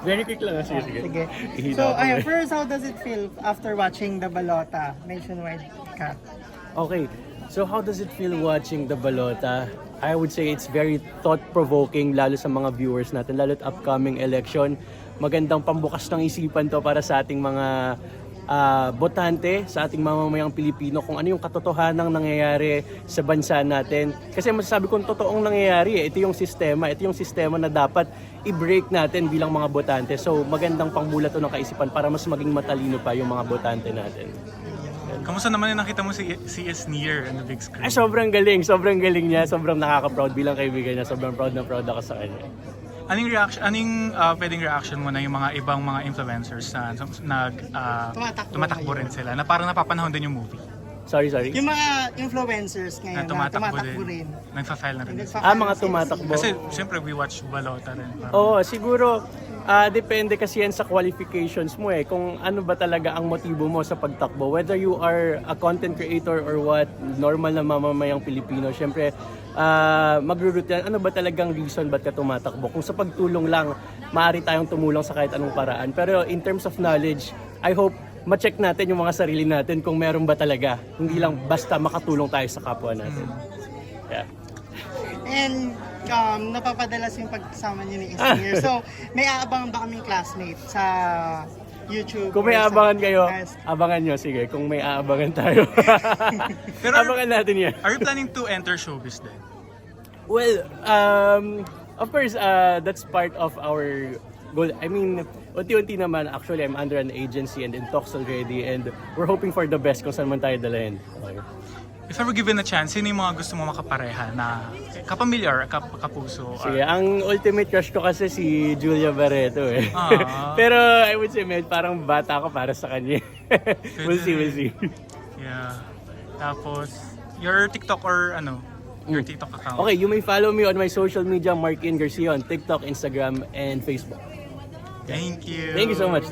Very quick lang. Sige, sige. Sige. Ihina So, ako ayun, eh. first, how does it feel after watching The Balota nationwide ka? Okay, so how does it feel watching The Balota? I would say it's very thought-provoking, lalo sa mga viewers natin, lalo at upcoming election. Magandang pambukas ng isipan to para sa ating mga botante, sa ating mamamayang Pilipino, kung ano yung katotohanang nangyayari sa bansa natin. Kasi masasabi kong totoong nangyayari, ito yung sistema na dapat i-break natin bilang mga botante. So magandang pangbulat to ng kaisipan para mas maging matalino pa yung mga botante natin. Kamusta naman yung nakita mo si Esnier on the big screen? Ay, sobrang galing niya, sobrang nakaka-proud bilang kaibigan niya, sobrang proud ako sa kanya. Anong pwedeng reaction mo na yung mga ibang mga influencers na tumatakbo rin sila, na parang napapanahon din yung movie? Sorry. Yung mga influencers ngayon na tumatakbo rin. Nagfa-file na rin. Mga tumatakbo. Kasi siyempre we watch Balota rin. Oo, siguro depende kasi yan sa qualifications mo eh. Kung ano ba talaga ang motibo mo sa pagtakbo. Whether you are a content creator or what, normal na mamamayang Pilipino. Siyempre, magro-root yan. Ano ba talagang reason ba't ka tumatakbo? Kung sa pagtulong lang, maaari tayong tumulong sa kahit anong paraan. Pero in terms of knowledge, I hope ma-check natin yung mga sarili natin kung meron ba talaga. Hindi lang basta makatulong tayo sa kapwa natin. Yeah. And napapadalas yung pagsama niyo ni Esnier. So, may aabangan ba kaming classmate sa YouTube? Kung may or sa aabangan kayo, podcast? abangan nyo. Sige, kung may aabangan tayo. Pero abangan natin yan. are you planning to enter showbiz then? Well, of course, that's part of our goal. I mean, unti-unti naman, actually, I'm under an agency and in talks already and we're hoping for the best kung saan man tayo dalahin. Okay. If ever given a chance, sino yung mga gusto mo makapareha na kapamilyar, kapuso? Sige, ang ultimate crush ko kasi si Julia Barreto eh. Pero I would say, parang bata ako para sa kanya. We'll see. Yeah. Tapos, your TikTok or your TikTok account? Okay, you may follow me on my social media, Mark In Garcia, on TikTok, Instagram, and Facebook. Thank you. Thank you so much.